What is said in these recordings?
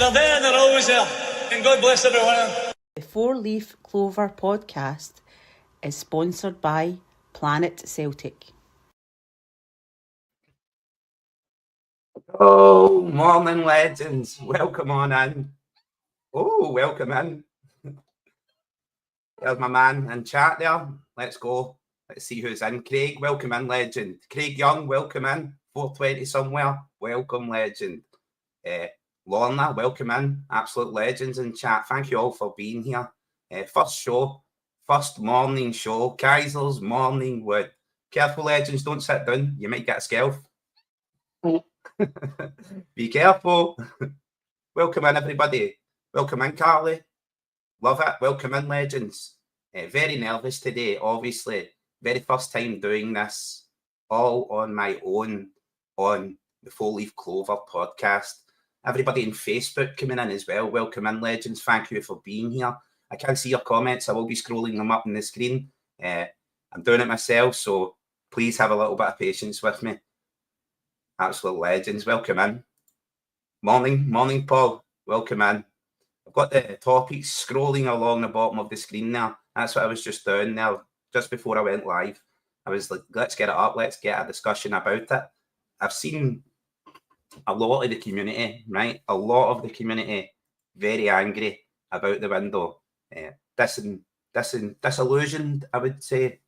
They're there and they're always there. And God bless everyone. The Four Leaf Clover podcast is sponsored by Planet Celtic. Oh, morning legends. Welcome on in. Oh, welcome in. There's my man in chat there. Let's go. Let's see who's in. Craig, welcome in, legend. Craig Young, welcome in. 420 somewhere. Welcome, legend. Lorna, welcome in. Absolute legends in chat. Thank you all for being here. First morning show. Keiser's morning wood. Careful, legends. Don't sit down. You might get a scalp. Be careful. Welcome in, everybody. Welcome in, Carly. Love it. Welcome in, legends. Very nervous today, obviously. Very first time doing this, all on my own, on the Four Leaf Clover podcast. Everybody in Facebook coming in as well. Welcome in, legends. Thank you for being here. I can't see your comments. I will be scrolling them up on the screen. I'm doing it myself, so please have a little bit of patience with me. Absolute legends. Welcome in. Morning, Paul. Welcome in. I've got the topics scrolling along the bottom of the screen now. That's what I was just doing now, just before I went live. I was like, let's get it up. Let's get a discussion about it. I've seen a lot of the community, right? A lot of the community very angry about the window. Disillusioned, I would say.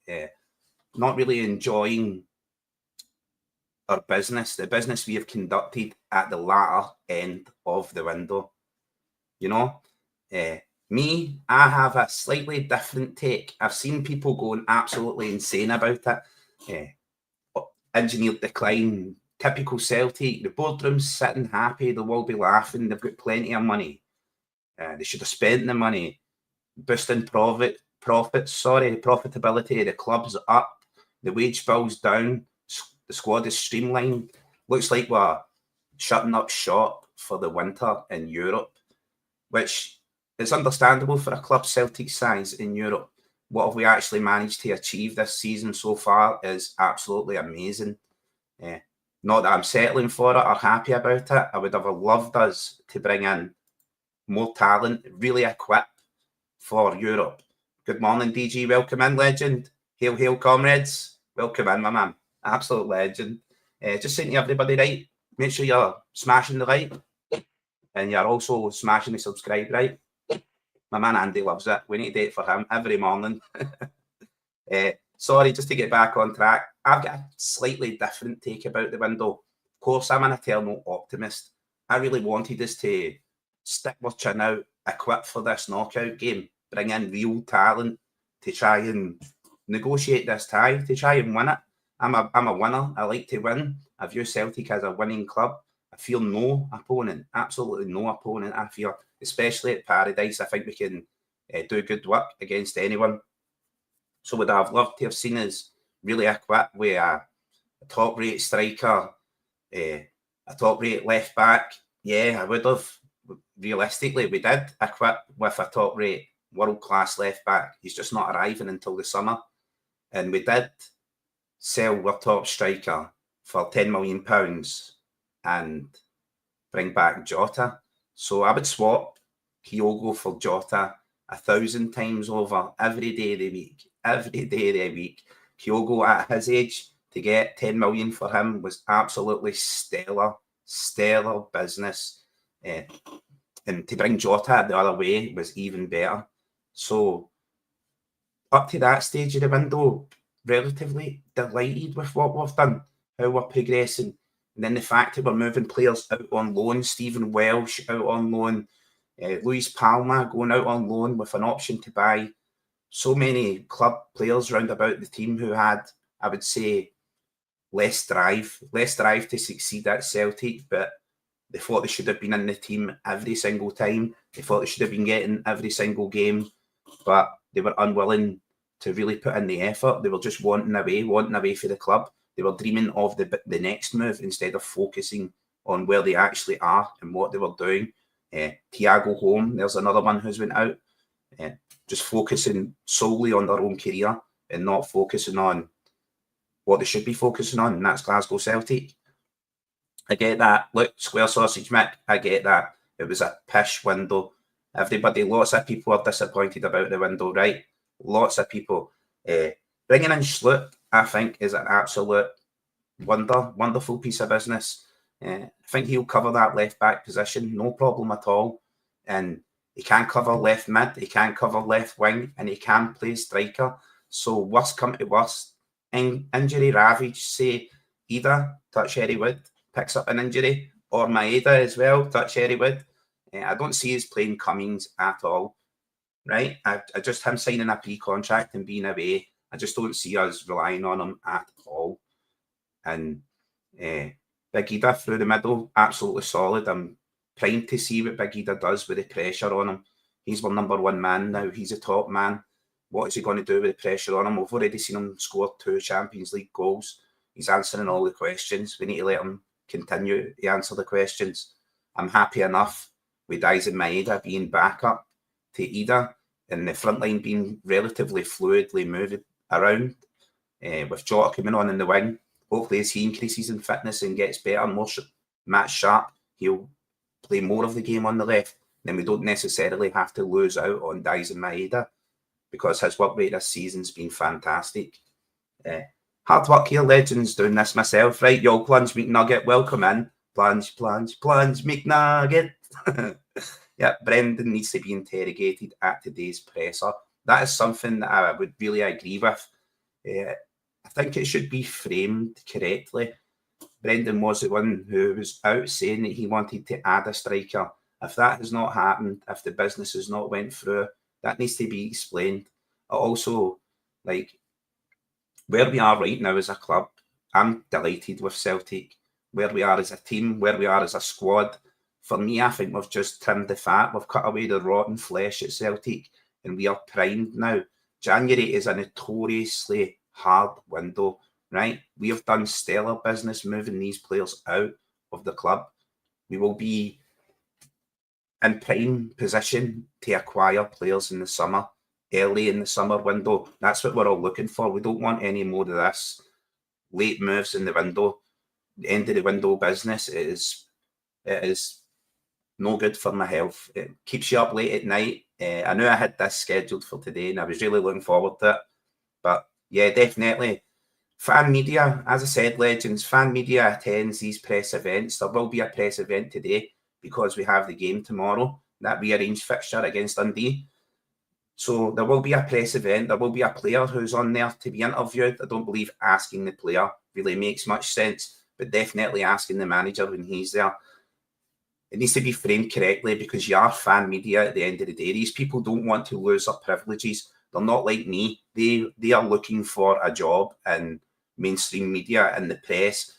Not really enjoying our business, the business we have conducted at the latter end of the window. You know, me, I have a slightly different take. I've seen people going absolutely insane about it. Engineered decline, typical Celtic. The boardroom's sitting happy. They'll all be laughing. They've got plenty of money. They should have spent the money. Boosting profitability. The club's up. The wage bill's down. The squad is streamlined. Looks like we're shutting up shop for the winter in Europe, which is understandable for a club Celtic size in Europe. What have we actually managed to achieve this season so far is absolutely amazing. Not that I'm settling for it or happy about it. I would have loved us to bring in more talent, really equipped for Europe. Good morning, DG. Welcome in, legend. Hail, hail, comrades. Welcome in, my man. Absolute legend. Just saying to everybody, right, make sure you're smashing the like and you're also smashing the subscribe, right? My man Andy loves it. We need to do it for him every morning. Sorry, just to get back on track. I've got a slightly different take about the window. Of course, I'm an eternal optimist. I really wanted us to stick our chin out, equipped for this knockout game, bring in real talent to try and negotiate this tie, to try and win it. I'm a winner. I like to win. I view Celtic as a winning club. I feel no opponent, absolutely no opponent. I feel, especially at Paradise, I think we can do good work against anyone. So would I have loved to have seen us really equipped with a top-rate striker, a top-rate left-back? Yeah, I would have. Realistically, we did equip with a top-rate world-class left-back. He's just not arriving until the summer. And we did sell our top striker for £10 million and bring back Jota. So I would swap Kyogo for Jota 1,000 times over every day of the week. Every day of the week. Kyogo at his age, to get 10 million for him was absolutely stellar business. And to bring Jota the other way was even better. So up to that stage of the window, relatively delighted with what we've done, how we're progressing. And then the fact that we're moving players out on loan, Stephen Welsh out on loan, Luis Palma going out on loan with an option to buy. So many club players round about the team who had, I would say, less drive to succeed at Celtic, but they thought they should have been in the team every single time. They thought they should have been getting every single game, but they were unwilling to really put in the effort. They were just wanting away for the club. They were dreaming of the next move instead of focusing on where they actually are and what they were doing. Thiago Home, there's another one who's went out, just focusing solely on their own career and not focusing on what they should be focusing on, and that's Glasgow Celtic. I get that. Look, Square Sausage Mick, I get that. It was a pish window. Lots of people are disappointed about the window, right? Lots of people. Bringing in Schlupp, I think, is an absolute wonderful piece of business. I think he'll cover that left back position, no problem at all. And he can cover left mid, he can cover left wing, and he can play striker. So worst come to worst, injury ravage, say Ida, touch Harry Wood, picks up an injury, or Maeda as well, touch Harry Wood. I don't see his playing Cummings at all, right? I just him signing a pre-contract and being away, I just don't see us relying on him at all. And Big Ida through the middle, absolutely solid. I'm primed to see what Big Ida does with the pressure on him. He's our number one man now. He's a top man. What is he going to do with the pressure on him? We've already seen him score 2 Champions League goals. He's answering all the questions. We need to let him continue to answer the questions. I'm happy enough with Daisen Maeda being backup to Ida and the front line being relatively fluidly moved around. With Jota coming on in the wing, hopefully as he increases in fitness and gets better and more match sharp, he'll play more of the game on the left. Then we don't necessarily have to lose out on Daisen Maeda because his work rate this season's been fantastic. Hard work here, legends, doing this myself, right? Yo, Plunge McNugget, welcome in. Plunge McNugget. Yeah, Brendan needs to be interrogated at today's presser. That is something that I would really agree with. I think it should be framed correctly. Brendan was the one who was out saying that he wanted to add a striker. If that has not happened, if the business has not went through, that needs to be explained. Also, like, where we are right now as a club, I'm delighted with Celtic. Where we are as a team, where we are as a squad. For me, I think we've just trimmed the fat. We've cut away the rotten flesh at Celtic, and we are primed now. January is a notoriously hard window, right? We have done stellar business moving these players out of the club. We will be in prime position to acquire players in the summer, early in the summer window. That's what we're all looking for. We don't want any more of this late moves in the window. The end of the window business it is no good for my health. It keeps you up late at night. I knew I had this scheduled for today and I was really looking forward to it. But yeah, definitely. Fan media, as I said, legends, fan media attends these press events. There will be a press event today because we have the game tomorrow, that rearranged fixture against Dundee. So there will be a press event. There will be a player who's on there to be interviewed. I don't believe asking the player really makes much sense, but definitely asking the manager when he's there. It needs to be framed correctly because you are fan media at the end of the day. These people don't want to lose their privileges. They're not like me. They are looking for a job in mainstream media and the press.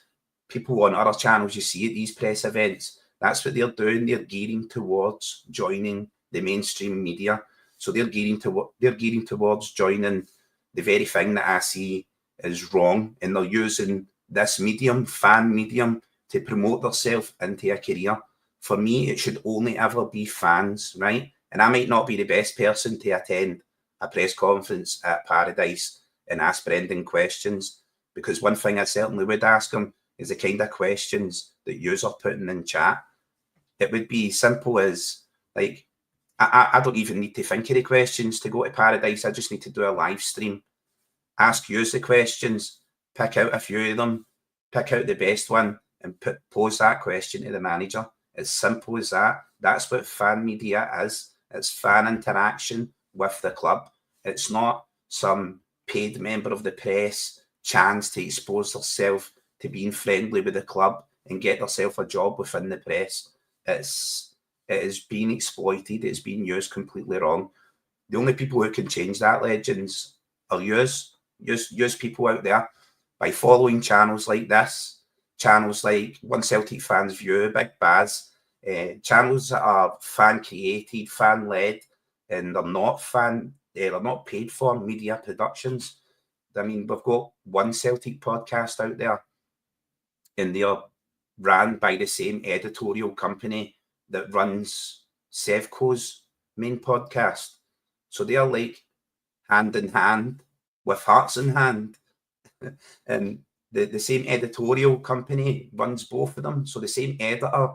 People on other channels you see at these press events, that's what they're doing. They're gearing towards joining the mainstream media. So they're gearing towards joining the very thing that I see is wrong, and they're using this medium, fan medium, to promote themselves into a career. For me, it should only ever be fans, right? And I might not be the best person to attend a press conference at Paradise and ask Brendan questions, because one thing I certainly would ask him is the kind of questions that you are putting in chat. It would be simple as, like, I don't even need to think of the questions to go to Paradise. I just need to do a live stream, ask you the questions, pick out a few of them, pick out the best one, and pose that question to the manager. As simple as that. That's what fan media is. It's fan interaction with the club. It's not some paid member of the press chance to expose themselves to being friendly with the club and get themselves a job within the press. It is being exploited. It's being used completely wrong. The only people who can change that, legends, are use people out there by following channels like this, channels like One Celtic Fans View, Big Baz, channels that are fan created, fan led, and they're not paid for media productions. I mean, we've got One Celtic podcast out there, and they are ran by the same editorial company that runs Sevco's main podcast. So they are like hand in hand with hearts in hand. And the same editorial company runs both of them. So the same editor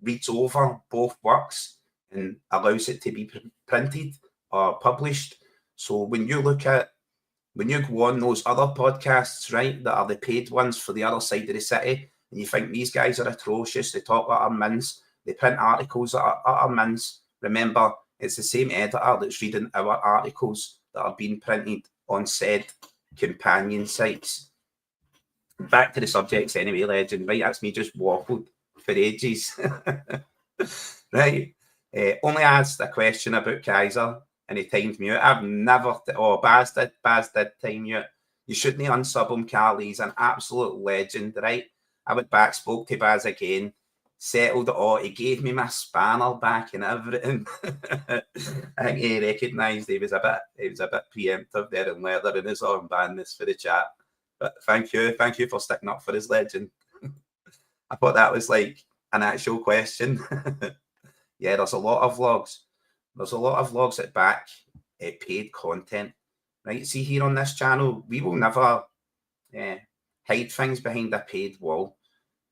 reads over both works and allows it to be printed or published. So when you go on those other podcasts, right, that are the paid ones for the other side of the city, and you think these guys are atrocious, they talk utter mince, they print articles that are utter mince, remember, it's the same editor that's reading our articles that are being printed on said companion sites. Back to the subjects anyway, legend, right? That's me just waffled for ages. Right? Only asked a question about Keiser and he timed me out. I've never, Baz did time you out. You shouldn't unsub him, Carly. He's an absolute legend, right? I went back, spoke to Baz again, settled it all. He gave me my spanner back and everything. I think he recognised he was a bit preemptive there and leather in his armbandness for the chat. But thank you for sticking up for his legend. I thought that was like an actual question. Yeah, there's a lot of vlogs. There's a lot of vlogs that back paid content. Right, see here on this channel, we will never hide things behind a paid wall.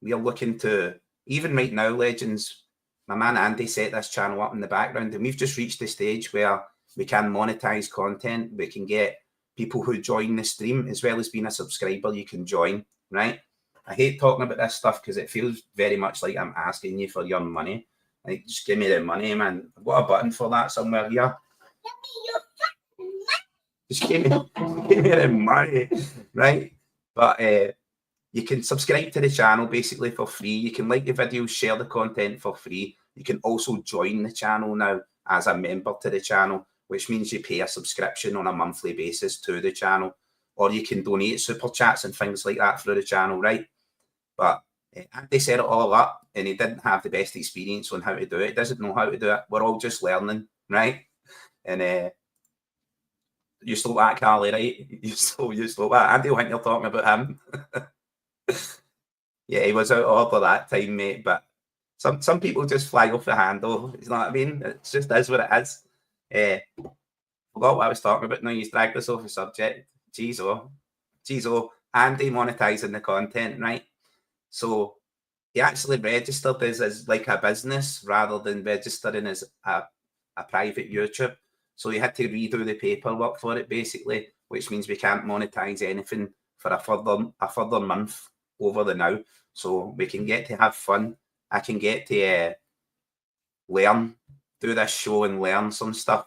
We are looking to, even right now, legends, my man Andy set this channel up in the background, and we've just reached the stage where we can monetize content. We can get people who join the stream, as well as being a subscriber, you can join, right? I hate talking about this stuff because it feels very much like I'm asking you for your money. Like, just give me the money, man. I've got a button for that somewhere here. Just give me the money, right? But you can subscribe to the channel basically for free. You can like the videos, share the content for free. You can also join the channel now as a member to the channel, which means you pay a subscription on a monthly basis to the channel, or you can donate super chats and things like that through the channel, right? But Andy set it all up and he didn't have the best experience on how to do it. He doesn't know how to do it. We're all just learning, right? And you stole that, Carly, right? You stole that. Andy will think you're talking about him. Yeah, he was out of order that time, mate. But some people just fly off the handle. You know what I mean? It just is what it is. Forgot what I was talking about now. He's dragged us off the subject. Jeez, Andy monetizing the content, right? So he actually registered as like a business rather than registering as a private YouTube. So he had to redo the paperwork for it, basically, which means we can't monetize anything for a further month over the now. So we can get to have fun. I can get to learn, do this show and learn some stuff,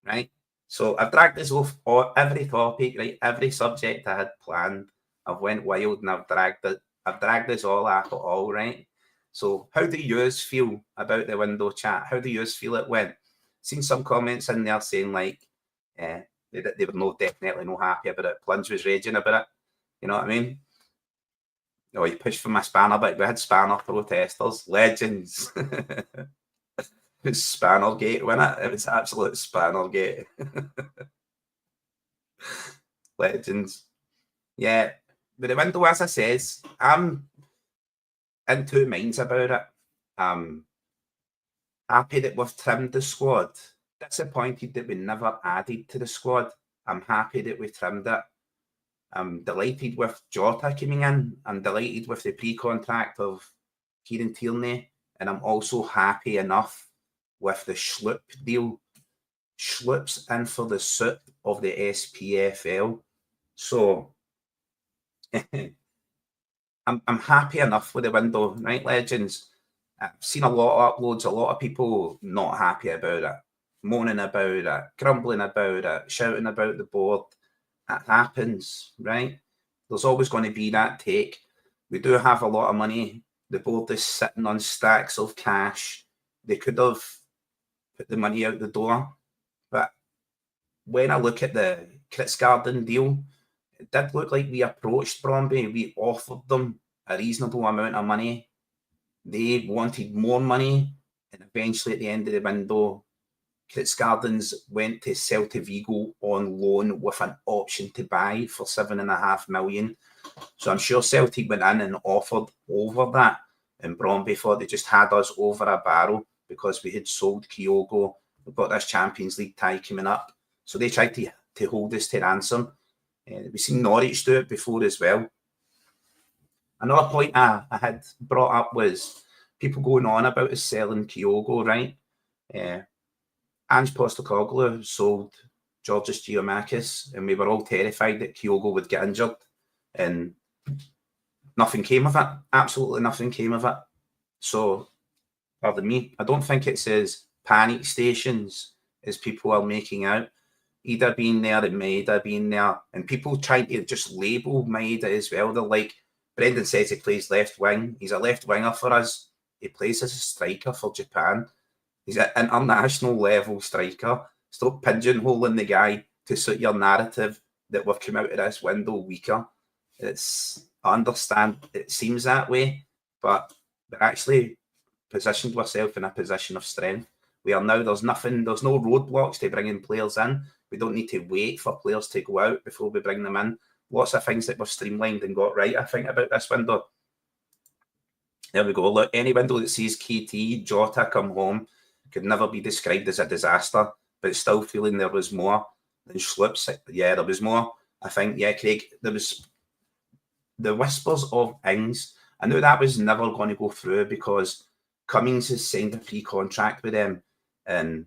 right? So I've dragged this off every topic, right? Every subject I had planned. I've went wild and I've dragged this all out of all, right? So how do you feel about the window chat? How do you feel it went? Seen some comments in there saying like they were definitely not happy about it. Plunge was raging about it. You know what I mean? Oh, he pushed for my spanner, but we had spanner protesters, legends. It was Spannergate, wasn't it? It was absolute Spannergate. Legends. Yeah, but the window, as I says, I'm in two minds about it. Happy that we've trimmed the squad. Disappointed that we never added to the squad. I'm happy that we trimmed it. I'm delighted with Jota coming in. I'm delighted with the pre-contract of Kieran Tierney. And I'm also happy enough with the Schlupp deal. Schlupp's in for the suit of the SPFL. So I'm happy enough with the window, right, legends? I've seen a lot of uploads, a lot of people not happy about it, moaning about it, grumbling about it, shouting about the board. It happens, right? There's always going to be that take. We do have a lot of money. The board is sitting on stacks of cash. They could have put the money out the door. But when I look at the Kritzgarden deal, it did look like we approached Bromby. We offered them a reasonable amount of money. They wanted more money. And eventually at the end of the window, Kritzgardens went to Celtic Vigo on loan with an option to buy for $7.5 million. So I'm sure Celtic went in and offered over that. And Bromby thought they just had us over a barrel because we had sold Kyogo. We've got this Champions League tie coming up. So they tried to hold us to ransom. We've seen Norwich do it before as well. Another point I had brought up was people going on about is selling Kyogo, right? Ange Postecoglou sold Georgios Giamakis, and we were all terrified that Kyogo would get injured, and nothing came of it. Absolutely nothing came of it. So, pardon me, I don't think it's as panic stations as people are making out. Ida being there and Maeda being there, and people trying to just label Maeda as well. They're like, Brendan says he plays left wing. He's a left winger for us. He plays as a striker for Japan. He's an international level striker. Stop pigeonholing the guy to suit your narrative that we've come out of this window weaker. I understand it seems that way, but we actually positioned ourselves in a position of strength. We are now, there's no roadblocks to bringing players in. We don't need to wait for players to go out before we bring them in. Lots of things that we've streamlined and got right, I think, about this window. There we go. Look, any window that sees KT, Jota come home could never be described as a disaster, but still feeling there was more than Schlups. Yeah, there was more. I think, yeah, Craig, there was the whispers of Ings. I knew that was never going to go through because Cummings has signed a pre-contract with them and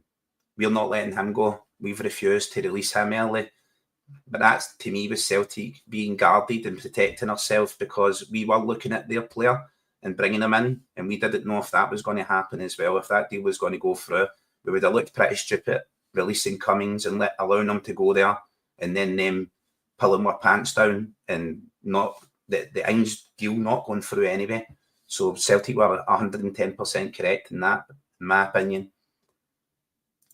we're not letting him go. We've refused to release him early. But that's, to me, was Celtic being guarded and protecting ourselves because we were looking at their player and bringing him in, and we didn't know if that was going to happen as well. If that deal was going to go through, we would have looked pretty stupid releasing Cummings and allowing him to go there and then them pulling our pants down and not the Ings deal not going through anyway. So Celtic were 110% correct in that, in my opinion.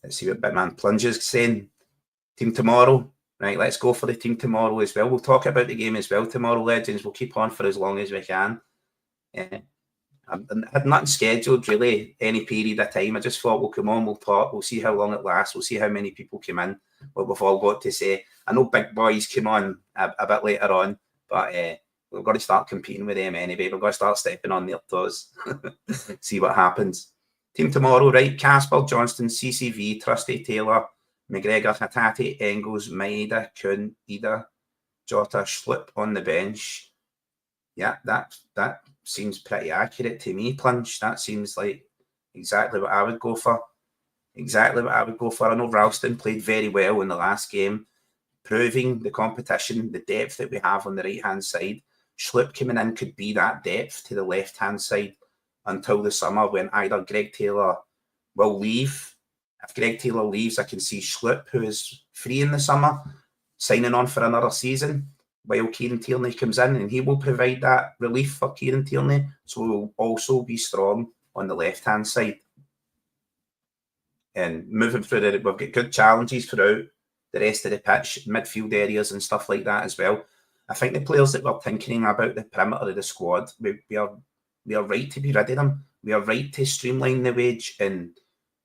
Let's see what Bitman Plunges is saying. Team tomorrow. Right, let's go for the team tomorrow as well. We'll talk about the game as well tomorrow, legends. We'll keep on for as long as we can. I had nothing scheduled, really, any period of time. I just thought, we'll come on, we'll talk, we'll see how long it lasts, we'll see how many people come in, what we've all got to say. I know big boys come on a bit later on, but we've got to start competing with them anyway. We've got to start stepping on their toes, see what happens. Team tomorrow, right? Casper, Johnston, CCV, Trusty, Taylor, McGregor, Hatate, Engels, Maeda, Kuhn, Ida, Jota, Schlupp on the bench. Yeah, that seems pretty accurate to me, Plunge. That seems like exactly what I would go for. Exactly what I would go for. I know Ralston played very well in the last game, proving the competition, the depth that we have on the right-hand side. Schlupp coming in could be that depth to the left-hand side until the summer when either Greg Taylor will leave. If Greg Taylor leaves, I can see Schlupp, who is free in the summer, signing on for another season, while Kieran Tierney comes in, and he will provide that relief for Kieran Tierney. So we'll also be strong on the left-hand side. And moving through we've got good challenges throughout the rest of the pitch, midfield areas and stuff like that as well. I think the players that we're thinking about the perimeter of the squad, we are right to be rid of them. We are right to streamline the wage and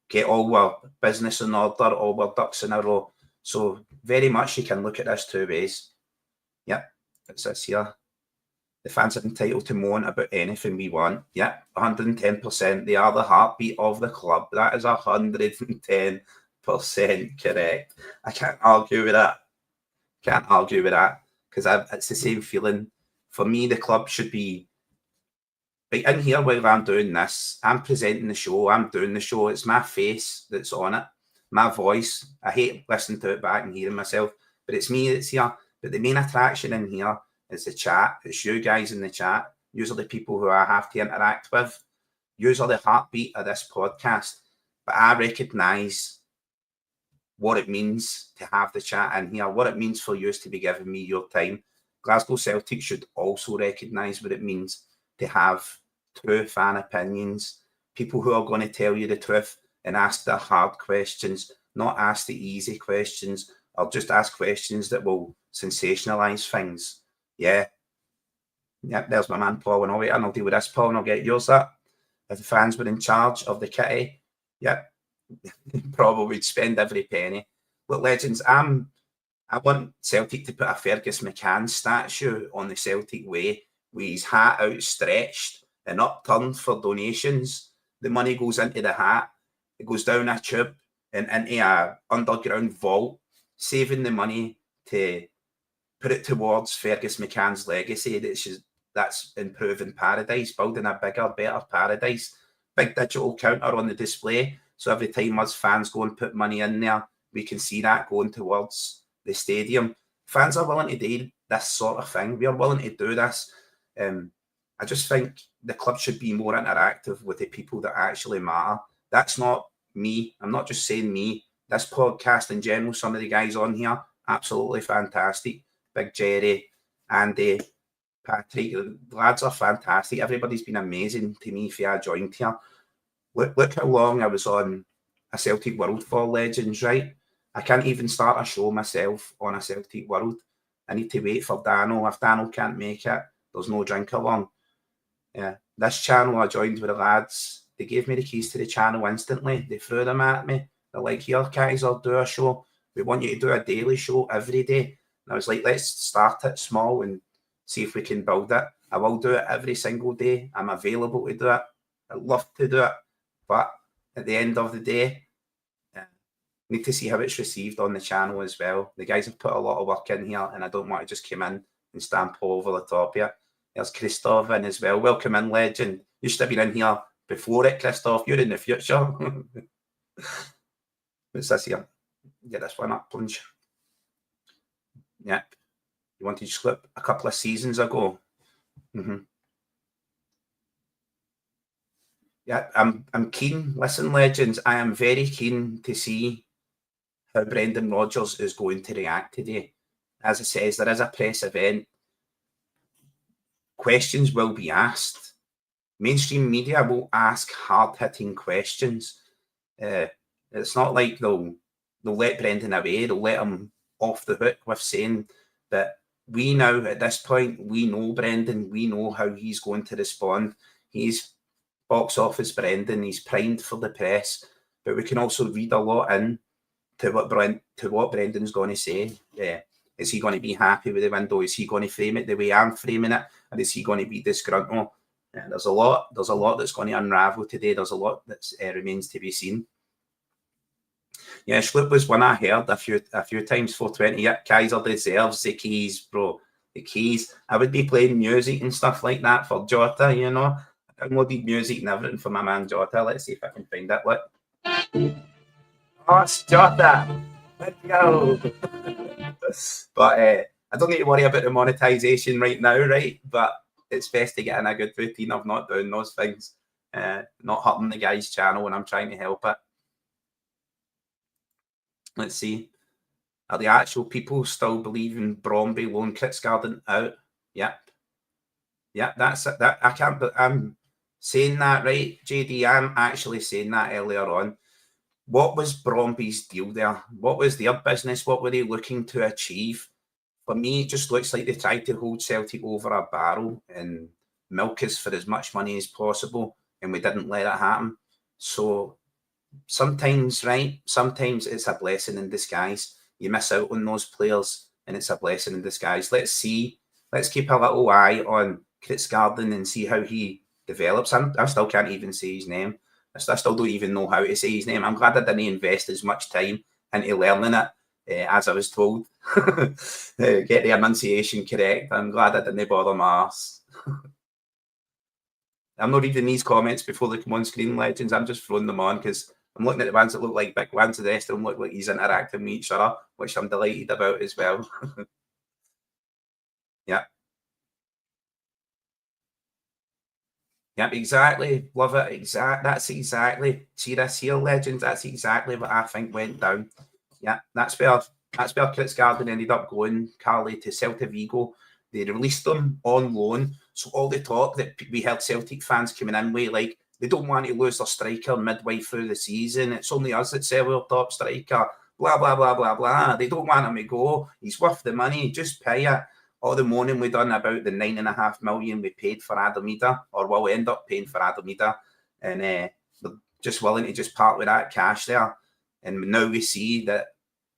get all our business in order, all our ducks in a row. So very much you can look at this two ways. Yep, it's this here. The fans are entitled to moan about anything we want. Yep, 110%. They are the heartbeat of the club. That is 110% correct. I can't argue with that. Can't argue with that because it's the same feeling. For me, the club should be right in here while I'm doing this. I'm presenting the show. I'm doing the show. It's my face that's on it. My voice. I hate listening to it back and hearing myself, but it's me that's here. But the main attraction in here is the chat. It's you guys in the chat. These are the people who I have to interact with. These are the heartbeat of this podcast. But I recognise what it means to have the chat in here, what it means for you to be giving me your time. Glasgow Celtic should also recognise what it means to have true fan opinions, people who are going to tell you the truth and ask the hard questions, not ask the easy questions, or just ask questions that will sensationalise things. Yeah, there's my man Paul, and I'll wait and I'll deal with this, Paul, and I'll get yours that. If the fans were in charge of the kitty, probably would spend every penny. Look, legends, I want Celtic to put a Fergus McCann statue on the Celtic Way with his hat outstretched and upturned for donations. The money goes into the hat, it goes down a tube and into a underground vault, saving the money to put it towards Fergus McCann's legacy. That's improving paradise, building a bigger, better paradise. big digital counter on the display. So every time us fans go and put money in there, we can see that going towards the stadium. Fans are willing to do this sort of thing. We are willing to do this. I just think the club should be more interactive with the people that actually matter. That's not me. I'm not just saying me. This podcast in general, some of the guys on here, absolutely fantastic. Big Jerry, Andy, Patrick, the lads are fantastic. Everybody's been amazing to me if I joined here. Look how long I was on a Celtic World for, legends, right? I can't even start a show myself on a Celtic World. I need to wait for Dano. If Dano can't make it, there's no drink along. Yeah, this channel I joined with the lads. They gave me the keys to the channel instantly. They threw them at me. They're like, here, Keiser, do a show. We want you to do a daily show every day. And I was like, let's start it small and see if we can build it. I will do it every single day. I'm available to do it. I love to do it. But at the end of the day, need to see how it's received on the channel as well. The guys have put a lot of work in here, and I don't want to just come in and stamp all over the top of it. There's Christoph in as well. Welcome in, legend. You should have been in here before it, Christoph. You're in the future. What's this here? Get this one up, punch. Yep. You wanted to slip a couple of seasons ago. Yeah, I'm keen. Listen, legends, I am very keen to see how Brendan Rodgers is going to react today. As it says, there is a press event. Questions will be asked. Mainstream media will ask hard-hitting questions. It's not like they'll let Brendan away. They'll let him off the hook with saying that we now, at this point, we know Brendan. We know how he's going to respond. He's box office Brendan. He's primed for the press. But we can also read a lot in to what Brendan's going to say. Is he going to be happy with the window? Is he going to frame it the way I'm framing it? Or is he going to be disgruntled? There's a lot that's going to unravel today. There's a lot that remains to be seen. Yeah, Schlup was one I heard a few times. 420. Yeah, Keiser deserves the keys, bro. The keys. I would be playing music and stuff like that for Jota, you know. I downloaded music and everything for my man Jota. Let's see if I can find it. Look. Oh, it's Jota. Let's go. But I don't need to worry about the monetization right now, right? But it's best to get in a good routine of not doing those things, not hurting the guy's channel when I'm trying to help it. Let's see. Are the actual people still believing Bromby loan Kritzgarden out? Yep. Yeah, that's it. That I can't. But I'm saying that, right, JD. I'm actually saying that earlier on. What was Bromby's deal there? What was their business? What were they looking to achieve? For me, it just looks like they tried to hold Celtic over a barrel and milk us for as much money as possible, and we didn't let it happen. So sometimes, right, sometimes it's a blessing in disguise. You miss out on those players, and it's a blessing in disguise. Let's see. Let's keep a little eye on Kritzgarden and see how he develops. I still can't even say his name. I still don't even know how to say his name. I'm glad I didn't invest as much time into learning it as I was told. Get the enunciation correct. I'm glad I didn't bother my arse. I'm not reading these comments before they come on screen, legends. I'm just throwing them on because I'm looking at the ones that look like big ones. The rest of them look like he's interacting with each other, which I'm delighted about as well. Yeah. Yep, exactly. Love it. That's exactly. See this here, legends. That's exactly what I think went down. Yeah, that's where Kritzgarden ended up going, Carly, to Celta Vigo. They released them on loan. So all the talk that we heard Celtic fans coming in with, like, they don't want to lose their striker midway through the season. It's only us that sell our top striker. Blah, blah, blah, blah, blah. They don't want him to go. He's worth the money. Just pay it. All the moaning we done about the $9.5 million we paid for Adamida, or will end up paying for Adamida, and they're just willing to just part with that cash there. And now we see that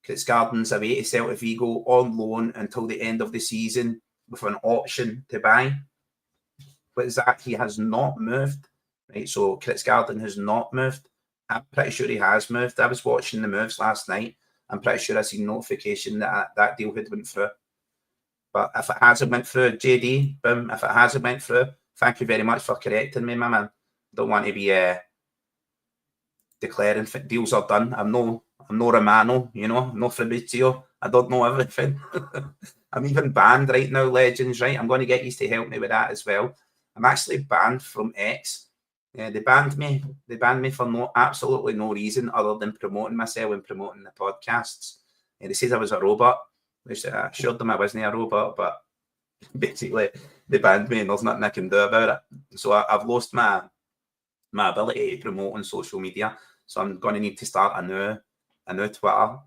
Kritzgarden's away to Celta Vigo on loan until the end of the season with an option to buy. But is that he has not moved, right? So Kritzgarden has not moved. I'm pretty sure he has moved. I was watching the moves last night. I'm pretty sure I seen notification that that deal had went through. But if it hasn't went through, JD, boom, if it hasn't went through, thank you very much for correcting me, my man. Don't want to be declaring deals are done. I'm no Romano, you know, no Fabrizio. I don't know everything. I'm even banned right now, legends, right? I'm going to get you to help me with that as well. I'm actually banned from X. They banned me. They banned me for absolutely no reason other than promoting myself and promoting the podcasts. They said I was a robot, which I assured them I wasn't a robot, but basically they banned me and there's nothing I can do about it. So I've lost my ability to promote on social media. So I'm going to need to start a new Twitter,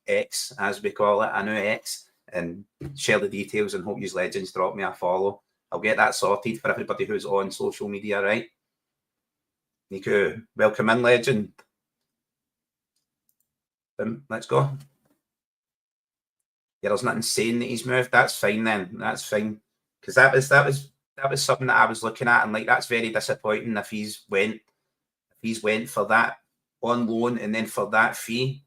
X as we call it, a new X, and share the details and hope you legends drop me a follow. I'll get that sorted for everybody who's on social media, right? Nico, welcome in, legend. Let's go. Yeah, there's nothing saying that he's moved. That's fine then. That's fine. Because that was something that I was looking at, and like that's very disappointing if he's went for that on loan and then for that fee.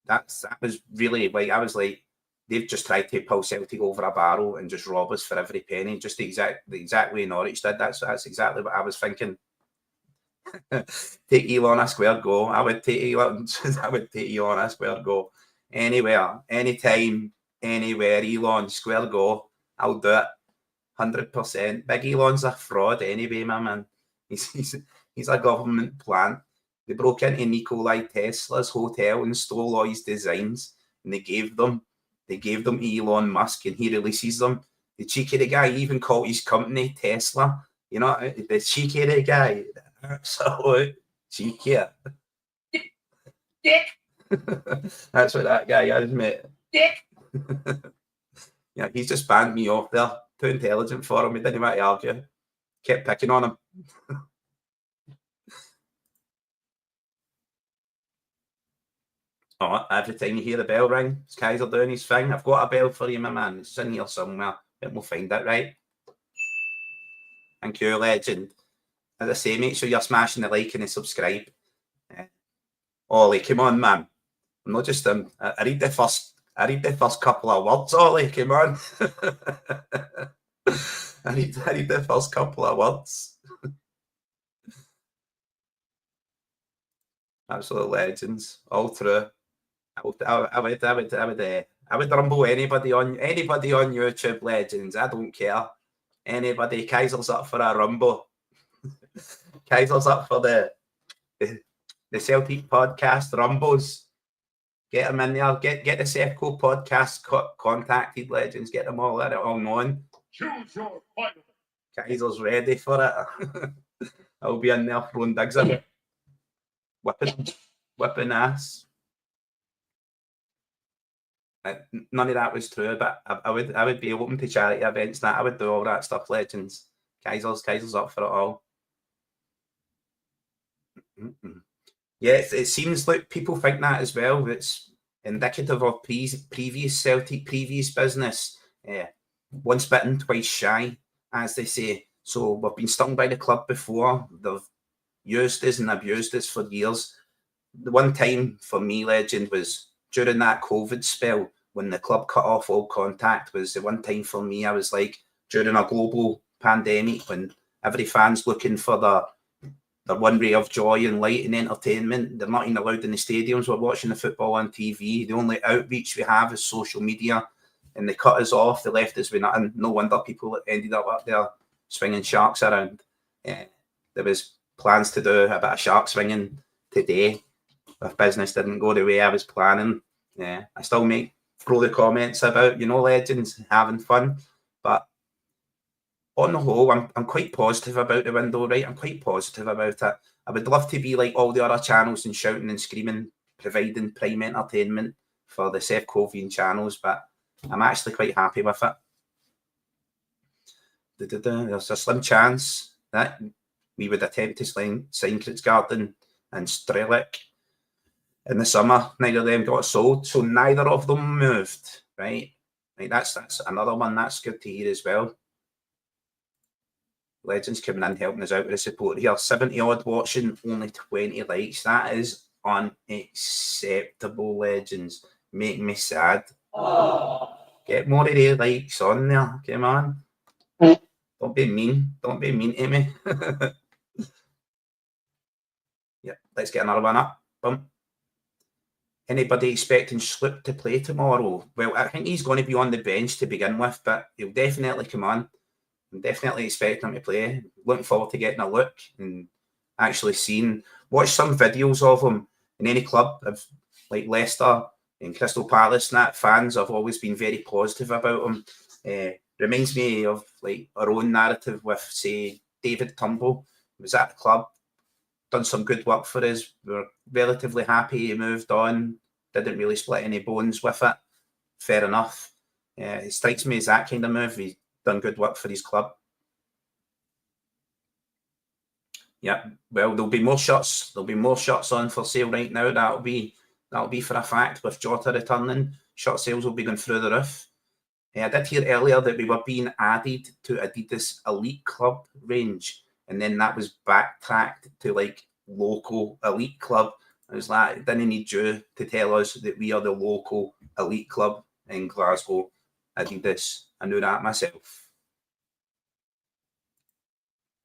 That was really like, I was like, they've just tried to pull Celtic over a barrel and just rob us for every penny, just the exact way Norwich did. That's exactly what I was thinking. Take Elon a square go. I would take Elon a square go. Anywhere, anytime, anywhere, Elon, square go. I'll do it. 100%. Big Elon's a fraud anyway, my man. He's a government plant. They broke into Nikola Tesla's hotel and stole all his designs, and they gave them Elon Musk, and he releases them. The cheeky of the guy even called his company Tesla. You know, the cheeky of the guy. Absolute cheeky. Dick. That's what that guy is, mate. Dick. Yeah, he's just banned me off there. Too intelligent for him. He didn't want to argue. Kept picking on him. Oh, every time you hear the bell ring, it's Keiser doing his thing. I've got a bell for you, my man. It's in here somewhere. But we'll find it, right? Thank you, legend. As I say, make sure you're smashing the like and the subscribe. Ollie, come on, man. I'm not just I read the first couple of words, Ollie. Come on. I read the first couple of words. Absolute legends, all true. I would rumble anybody on YouTube, legends. I don't care. Anybody, Kaiser's up for a rumble. Kaiser's up for the Celtic podcast rumbles. Get them in there. Get the Sefco podcast contacted, legends. Get them all known. Choose your fighter. Kaiser's ready for it. I'll be in there throwing digs at it. Whipping ass. None of that was true, but I would be open to charity events. That I would do all that stuff, legends. Kaiser's up for it all. Yeah, it seems like people think that as well. It's indicative of previous Celtic business. Once bitten, twice shy, as they say. So we've been stung by the club before. They've used us and abused us for years. The one time for me, legend, was during that COVID spell when the club cut off all contact. Was the one time for me. I was like, during a global pandemic when every fan's looking for their one ray of joy and light and entertainment. They're not even allowed in the stadiums. We're watching the football on TV. The only outreach we have is social media, and they cut us off. They left us with nothing. No wonder people ended up there swinging sharks around. There was plans to do a bit of shark swinging today. If business didn't go the way I was planning, I still throw the comments about, legends having fun. But on the whole, I'm quite positive about the window, right? I'm quite positive about it. I would love to be like all the other channels and shouting and screaming, providing prime entertainment for the Sefcovian channels, but I'm actually quite happy with it. There's a slim chance that we would attempt to sign Kritzgarden and Strelic in the summer. Neither of them got sold, so neither of them moved, right? That's another one that's good to hear as well. Legends coming in, helping us out with the support here. 70 odd watching, only 20 likes. That is unacceptable, legends. Make me sad. Oh. Get more of the likes on there. Come on. Don't be mean. Don't be mean to me. Yep, let's get another one up. Boom. Anybody expecting Sloop to play tomorrow? Well, I think he's going to be on the bench to begin with, but he'll definitely come on. I'm definitely expecting him to play. Looking forward to getting a look and actually watch some videos of him in any club. Like Leicester and Crystal Palace and that, fans have always been very positive about him. Reminds me of like our own narrative with, say, David Turnbull. He was at the club, done some good work for us. We were relatively happy he moved on. Didn't really split any bones with it. Fair enough. It strikes me as that kind of move. He's done good work for his club. Yeah, well, there'll be more shirts. There'll be more shirts on for sale right now. That'll be for a fact. With Jota returning, shirt sales will be going through the roof. I did hear earlier that we were being added to Adidas Elite Club range, and then that was backtracked to like local elite club. I was like, I didn't need you to tell us that we are the local elite club in Glasgow, Adidas. I knew that myself.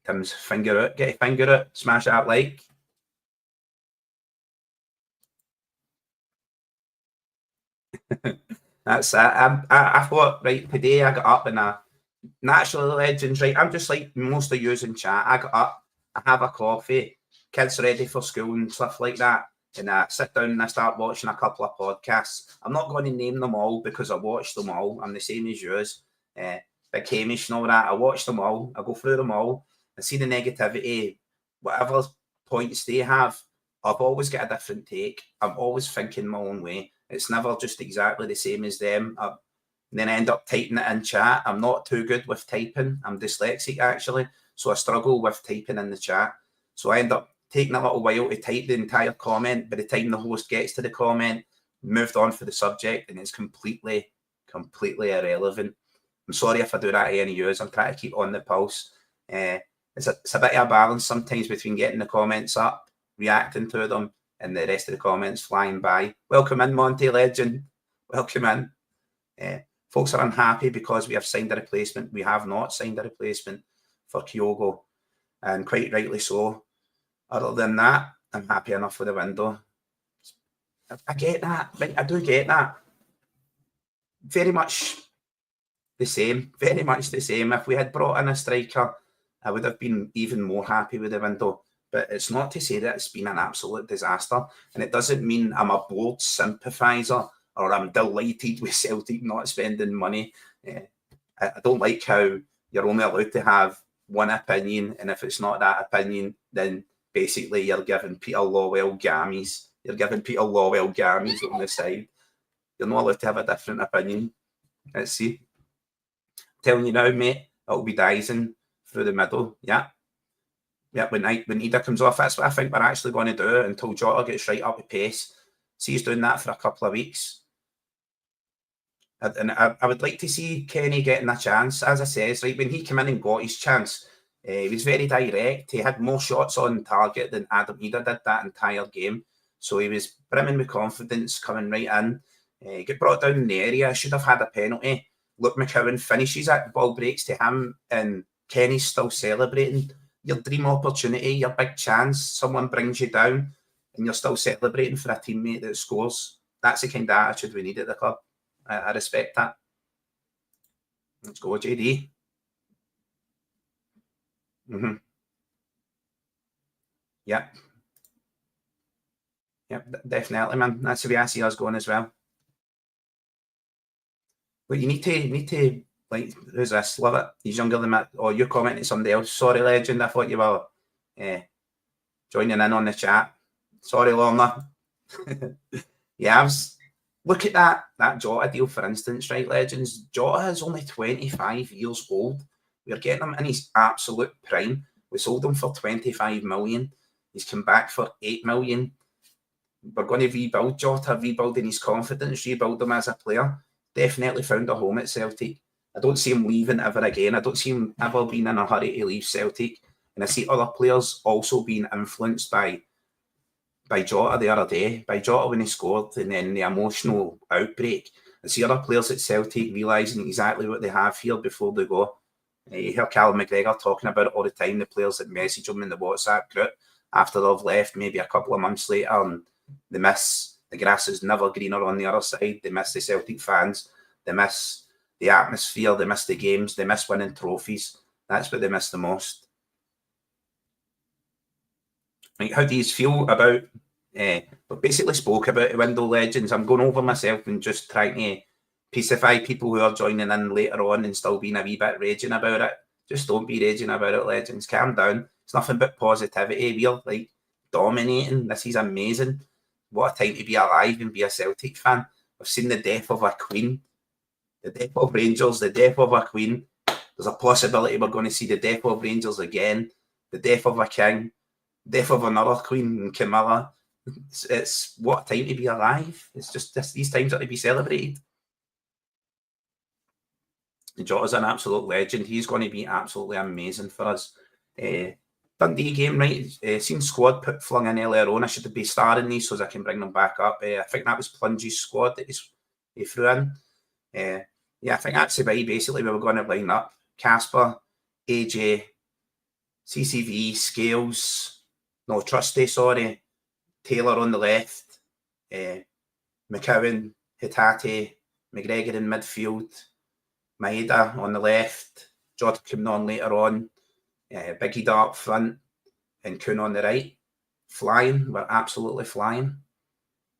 Tim's finger out, get a finger out, smash that like. That's it. I thought, right, today I got up and naturally legends, right? I'm just like most of yous in chat. I got up, I have a coffee, kids ready for school and stuff like that. And I sit down and I start watching a couple of podcasts. I'm not going to name them all because I watched them all. I'm the same as yours. Big Hamish and all that. I watch them all. I go through them all. I see the negativity, whatever points they have. I've always got a different take. I'm always thinking my own way. It's never just exactly the same as them. And then I end up typing it in chat. I'm not too good with typing. I'm dyslexic, actually. So I struggle with typing in the chat. So I end up taking a little while to type the entire comment. By the time the host gets to the comment, moved on for the subject, and it's completely irrelevant. I'm sorry if I do that to any of you. I'm trying to keep on the pulse. It's a bit of a balance sometimes between getting the comments up, reacting to them, and the rest of the comments flying by. Welcome in, Monty Legend. Welcome in. Folks are unhappy because we have signed a replacement. We have not signed a replacement for Kyogo, and quite rightly so. Other than that, I'm happy enough with the window. I get that. I do get that. Very much the same. Very much the same. If we had brought in a striker, I would have been even more happy with the window. But it's not to say that it's been an absolute disaster. And it doesn't mean I'm a bored sympathiser or I'm delighted with Celtic not spending money. I don't like how you're only allowed to have one opinion. And if it's not that opinion, then basically you're giving Peter Lawwell gammies. You're giving Peter Lawwell gammies on the side. You're not allowed to have a different opinion. Let's see. I'm telling you now, mate, it'll be Dyson through the middle. Yeah. Yeah, when Ida comes off, that's what I think we're actually going to do until Jota gets right up the pace. See, he's doing that for a couple of weeks. And I would like to see Kenny getting a chance. As I says, right, when he came in and got his chance, he was very direct. He had more shots on target than Adam Ida did that entire game. So he was brimming with confidence coming right in. He got brought down in the area. Should have had a penalty. Luke McCowan finishes it. The ball breaks to him and Kenny's still celebrating. Your dream opportunity, your big chance, someone brings you down and you're still celebrating for a teammate that scores. That's the kind of attitude we need at the club. I respect that. Let's go, JD. Yep. Yep, definitely, man. That's the way I see us going as well. But you need to like, who's this? Love it. He's younger than me. Oh, you're commenting somebody else. Sorry, Legend. I thought you were joining in on the chat. Sorry, Lorna. Yeah, look at that Jota deal, for instance, right, Legends? Jota is only 25 years old. We're getting him in his absolute prime. We sold him for 25 million. He's come back for 8 million. We're going to rebuild Jota, rebuilding his confidence, rebuild him as a player. Definitely found a home at Celtic. I don't see him leaving ever again. I don't see him ever being in a hurry to leave Celtic. And I see other players also being influenced by Jota the other day, by Jota when he scored, and then the emotional outbreak. I see other players at Celtic realising exactly what they have here before they go. You hear Callum McGregor talking about it all the time, the players that message him in the WhatsApp group. after they've left maybe a couple of months later, and they miss the grass is never greener on the other side. They miss the Celtic fans. They miss the atmosphere. They miss the games. They miss winning trophies. That's what they miss the most. Like, how do you feel about... we basically spoke about the window legends. I'm going over myself and just trying to pacify people who are joining in later on and still being a wee bit raging about it. Just don't be raging about it, legends. Calm down. It's nothing but positivity. We're like dominating. This is amazing. What a time to be alive and be a Celtic fan. We've seen the death of a queen, the death of Rangers, the death of a queen. There's a possibility we're going to see the death of Rangers again, the death of a king, death of another queen, Camilla. It's what a time to be alive. It's just these times are to be celebrated. Jota's an absolute legend. He's going to be absolutely amazing for us. Dundee game, right? Seen squad flung in earlier on. I should be starring these so I can bring them back up. I think that was Plunge's squad that he threw in. Yeah, I think that's the way basically we were going to line up. Casper, AJ, CCV, Scales, no, Trusty, sorry, Taylor on the left, McCowan, Hitate, McGregor in midfield, Maeda on the left, Jota coming on later on, Biggie Da up front, and Kuhn on the right. Flying, we're absolutely flying.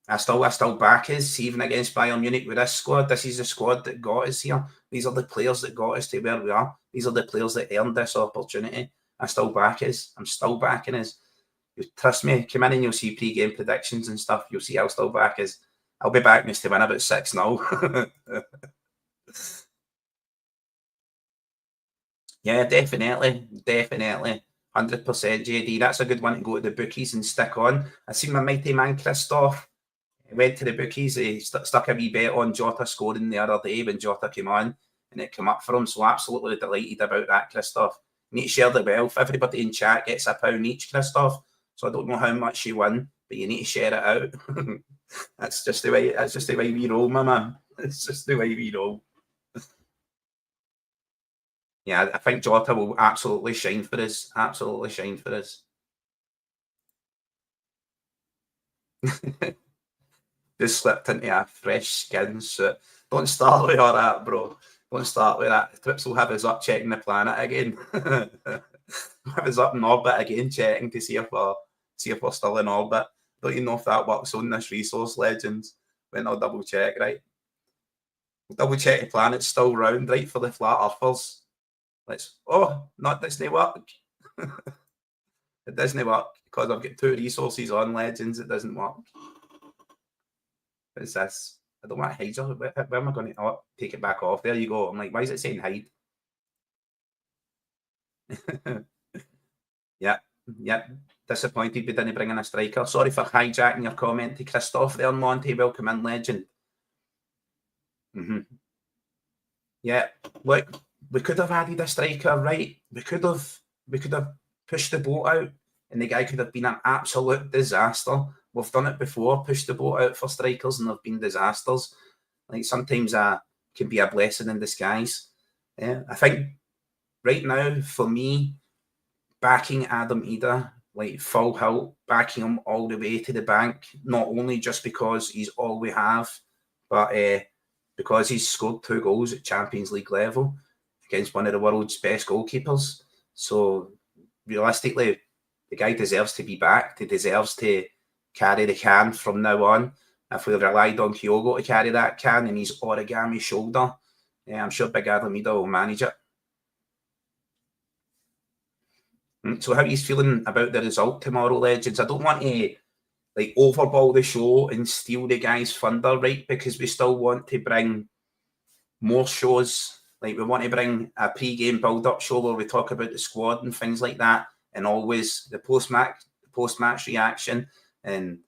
I still back us, even against Bayern Munich with this squad. This is the squad that got us here. These are the players that got us to where we are. These are the players that earned this opportunity. I still back us. I'm still backing us. You trust me, come in and you'll see pre-game predictions and stuff. You'll see I'll still back us. I'll be backing us to win about 6-0. Yeah, definitely. 100% JD. That's a good one to go to the bookies and stick on. I seen my mighty man Christoph went to the bookies. He stuck a wee bet on Jota scoring the other day when Jota came on, and it came up for him. So absolutely delighted about that, Christoph. You need to share the wealth. Everybody in chat gets £1 each, Christoph. So I don't know how much you win, but you need to share it out. That's just the way we roll, my man. It's just the way we roll. Yeah, I think Jota will absolutely shine for us. Absolutely shine for us. Just slipped into a fresh skin suit. Don't start with all that, bro. Don't start with that. Trips will have us up checking the planet again. Have us up in orbit again, checking to see if we're still in orbit. Don't even know if that works on this resource, legends. When I'll double check, right? We'll double check the planet's still round, right, for the flat earthers. That doesn't work. It doesn't work because I've got 2 resources on, legends. It doesn't work. What is this? I don't want to hide you. Where am I going to take it back off? There you go. I'm like, why is it saying hide? Yeah. Disappointed we didn't bring in a striker. Sorry for hijacking your comment to Christoph there, Monty. Welcome in, legend. Yeah, look, we could have added a striker, right? We could have pushed the boat out, and the guy could have been an absolute disaster. We've done it before, pushed the boat out for strikers, and they've been disasters. Like, sometimes that can be a blessing in disguise. Yeah, I think right now, for me, backing Adam Ida, like full hilt, backing him all the way to the bank, not only just because he's all we have, but because he's scored 2 goals at Champions League level against one of the world's best goalkeepers. So realistically, the guy deserves to be backed. He deserves to carry the can from now on. If we relied on Kyogo to carry that can and his origami shoulder, I'm sure Big Adam Ida will manage it. So how are you feeling about the result tomorrow, legends? I don't want to overball the show and steal the guys' thunder, right? Because we still want to bring more shows. Like, we want to bring a pre-game build-up show where we talk about the squad and things like that, and always the post-match reaction and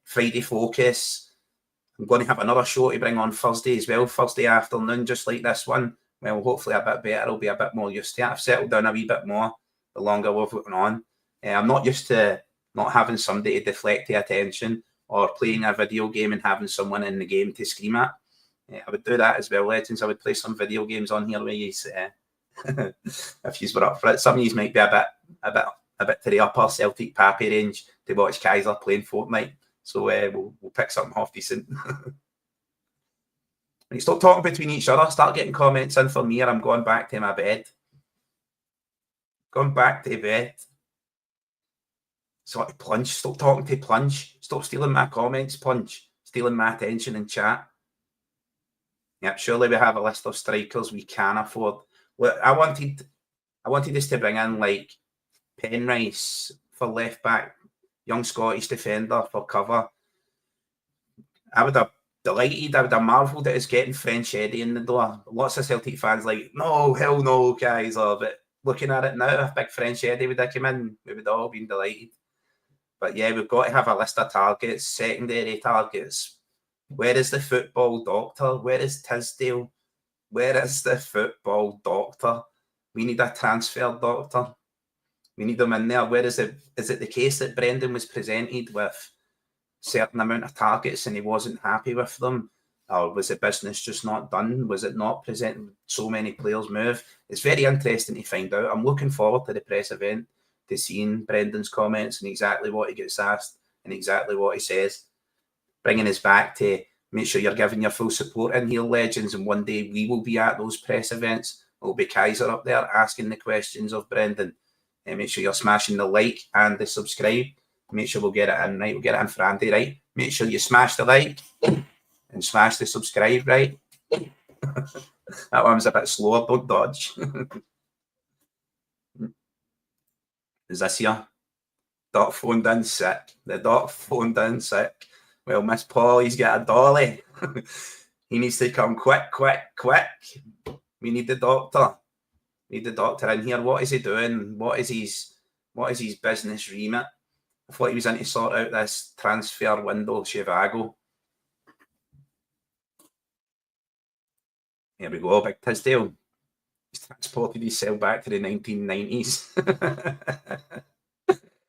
Friday focus. I'm going to have another show to bring on Thursday as well, Thursday afternoon, just like this one. Well, hopefully a bit better. I'll be a bit more used to it. I've settled down a wee bit more the longer we've gone on. I'm not used to not having somebody to deflect the attention or playing a video game and having someone in the game to scream at. I would do that as well, legends. I would play some video games on here where you if you were up for it. Some of you might be a bit a bit to the upper Celtic Pappy range to watch Keiser playing Fortnite. So we'll pick something half decent. When you stop talking between each other, start getting comments in for me, or I'm going back to my bed. Going back to bed. Sort of Plunge. Stop talking to Plunge. Stop stealing my comments, Plunge. Stealing my attention in chat. Yep, surely we have a list of strikers we can afford. Well, I wanted us to bring in like Penrice for left back, young Scottish defender for cover. I would have delighted, I would have marvelled at us getting French Eddie in the door. Lots of Celtic fans like, no, hell no, guys. But looking at it now, if big French Eddie would have come in, we would all been delighted. But yeah, we've got to have a list of targets, secondary targets. Where is the football doctor? Where is Tisdale? Where is the football doctor? We need a transfer doctor. We need them in there. Where is it? Is it the case that Brendan was presented with certain amount of targets and he wasn't happy with them? Or was the business just not done? Was it not presented so many players move? It's very interesting to find out. I'm looking forward to the press event, to seeing Brendan's comments and exactly what he gets asked and exactly what he says. Bringing us back to make sure you're giving your full support in here, legends, and one day we will be at those press events. It'll be Keiser up there asking the questions of Brendan. And make sure you're smashing the like and the subscribe. Make sure we'll get it in, right? We'll get it in for Andy, right? Make sure you smash the like and smash the subscribe, right? That one was a bit slower, don't dodge. Is this here? Doc phoned in sick. The doc phoned in sick. Well, Miss Polly's got a dolly. He needs to come quick. We need the doctor. We need the doctor in here. What is he doing? What is his business remit? I thought he was in to sort out this transfer window, Chivago. Here we go, Big Tisdale. He's transported his cell back to the 1990s.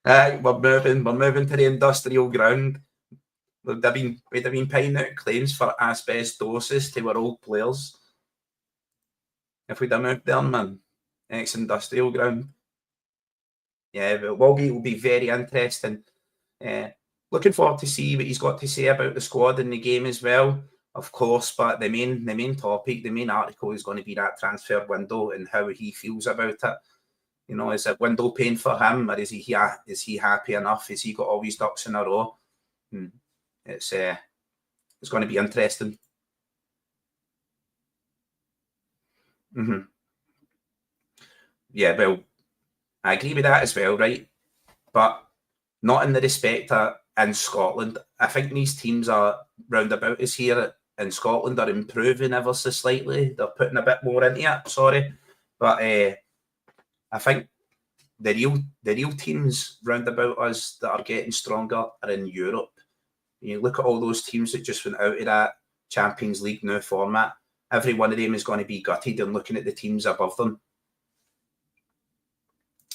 We're moving to the industrial ground. We'd have been paying out claims for asbestosis to our old players if we'd have moved there, man. Ex-industrial ground. Yeah, it will be very interesting. Looking forward to see what he's got to say about the squad in the game as well, of course. But the main topic, the main article is going to be that transfer window and how he feels about it. You know, is it window pain for him, or is he happy enough? Has he got all his ducks in a row? It's going to be interesting. Yeah, well, I agree with that as well, right? But not in the respect that in Scotland. I think these teams are round about us here in Scotland are improving ever so slightly. They're putting a bit more into it, sorry. But I think the real teams round about us that are getting stronger are in Europe. You look at all those teams that just went out of that Champions League new format. Every one of them is going to be gutted and looking at the teams above them.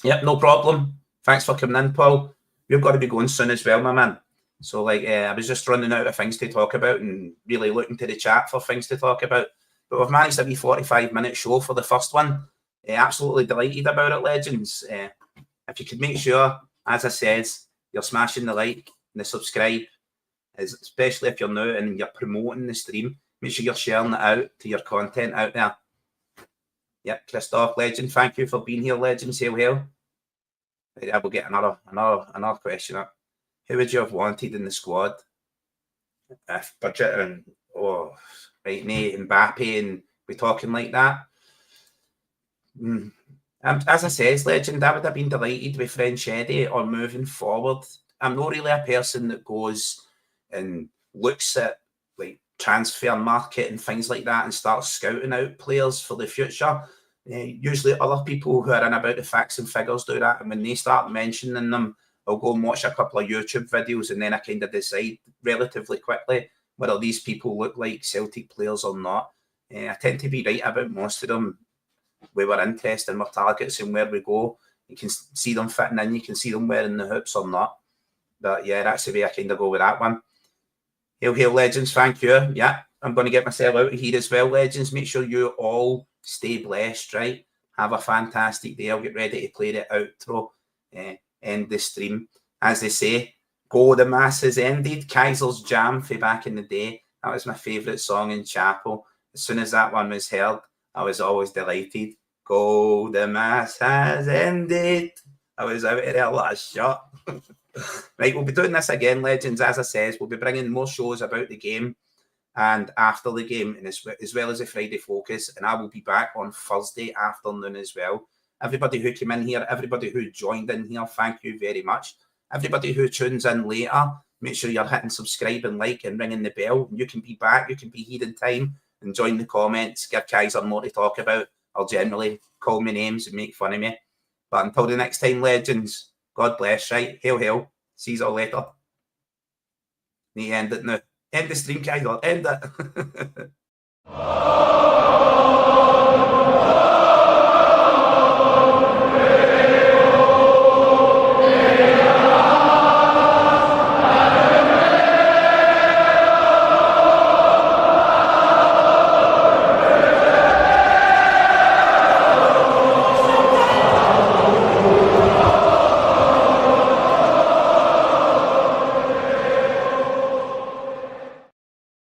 Yep, no problem. Thanks for coming in, Paul. We've got to be going soon as well, my man. So, I was just running out of things to talk about and really looking to the chat for things to talk about. But we've managed a wee 45-minute show for the first one. Absolutely delighted about it, legends. If you could make sure, as I said, you're smashing the like and the subscribe, especially if you're new and you're promoting the stream, make sure you're sharing it out to your content out there. Yep, Christoph, legend, thank you for being here, legend. Hail, hail. I will get another question up. Who would you have wanted in the squad? If budget and Mbappe, and we're talking like that. As I says, legend, I would have been delighted with French Eddie or moving forward. I'm not really a person that goes and looks at like transfer market and things like that and starts scouting out players for the future. Usually other people who are in about the facts and figures do that, and when they start mentioning them, I'll go and watch a couple of YouTube videos and then I kind of decide relatively quickly whether these people look like Celtic players or not. I tend to be right about most of them. We were interested in our targets and where we go. You can see them fitting in, you can see them wearing the hoops or not. But yeah, that's the way I kind of go with that one. Hail, hail, legends, thank you. Yeah, I'm going to get myself out of here as well, legends. Make sure you all stay blessed, right? Have a fantastic day. I'll get ready to play the outro. end the stream. As they say, go the mass has ended. Keiser's Jam for back in the day. That was my favourite song in chapel. As soon as that one was heard, I was always delighted. Go the mass has ended. I was out of there last shot. Right, we'll be doing this again, legends. As I says, we'll be bringing more shows about the game and after the game, and as well as a Friday Focus. And I will be back on Thursday afternoon as well. Everybody who came in here, everybody who joined in here, thank you very much. Everybody who tunes in later, make sure you're hitting subscribe and like and ringing the bell. You can be back, you can be here in time and join the comments, give Keiser more to talk about, or generally call me names and make fun of me. But until the next time, legends, God bless, right? Hail, hail. See you all later. Need to end it now. End the stream, Keiser. End it.